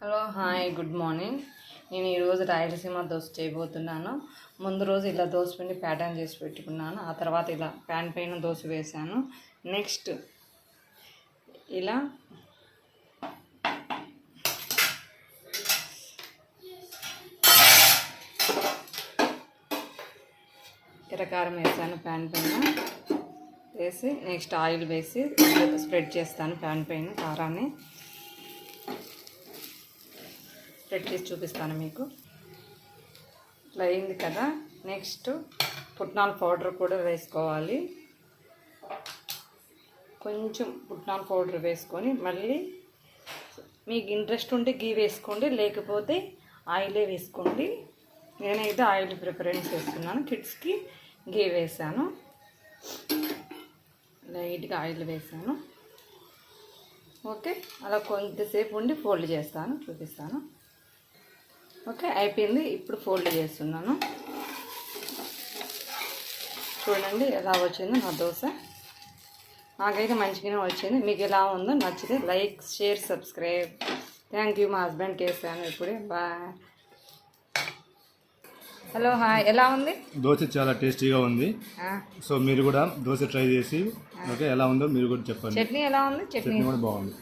Hello hi good morning. నేను ఈరోజు రాయలసీమ దోశ చేయబోతున్నాను. ముందు రోజు ఇలా దోశ పిండి ప్యాటర్న్ చేసి పెట్టుకున్నాను. ఆ తర్వాత ఇలా ప్యాన్ పైన దోశ వేసాను. నెక్స్ట్ ఇలా ఎర్రకారం వేసాను ప్యాన్ పైన వేసి, నెక్స్ట్ ఆయిల్ వేసి స్ప్రెడ్ చేస్తాను ప్యాన్ పైన కారాన్ని. స్ప్రెడ్ చేసి చూపిస్తాను మీకు. ఇట్లా అయింది కదా. నెక్స్ట్ పుట్నాల పౌడర్ కూడా వేసుకోవాలి. కొంచెం పుట్నాల పౌడర్ వేసుకొని మళ్ళీ మీకు ఇంట్రెస్ట్ ఉంటే గీ వేసుకోండి, లేకపోతే ఆయిలే వేసుకోండి. నేనైతే ఆయిల్ ప్రిఫరెన్స్ చేస్తున్నాను. కిడ్స్కి గీ వేసాను. లైట్గా ఆయిల్ వేసాను. ఓకే, అలా కొంతసేపు ఉండి ఫోల్డ్ చేస్తాను, చూపిస్తాను. ఓకే, అయిపోయింది. ఇప్పుడు ఫోల్డ్ చేస్తున్నాను. చూడండి ఎలా వచ్చిందో నా దోశ. నాకైతే మంచిగానే వచ్చింది. మీకు ఎలా ఉందో నచ్చితే like, share, subscribe. Thank you. మా హస్బెండ్కి వేసాను ఇప్పుడే. బాయ్. హలో హాయ్, ఎలా ఉంది? దోశ చాలా టేస్టీగా ఉంది. సో మీరు కూడా దోశ ట్రై చేసి ఓకే ఎలా ఉందో మీరు కూడా చెప్పండి. చట్నీ ఎలా ఉంది? చట్నీ కూడా బాగుంది.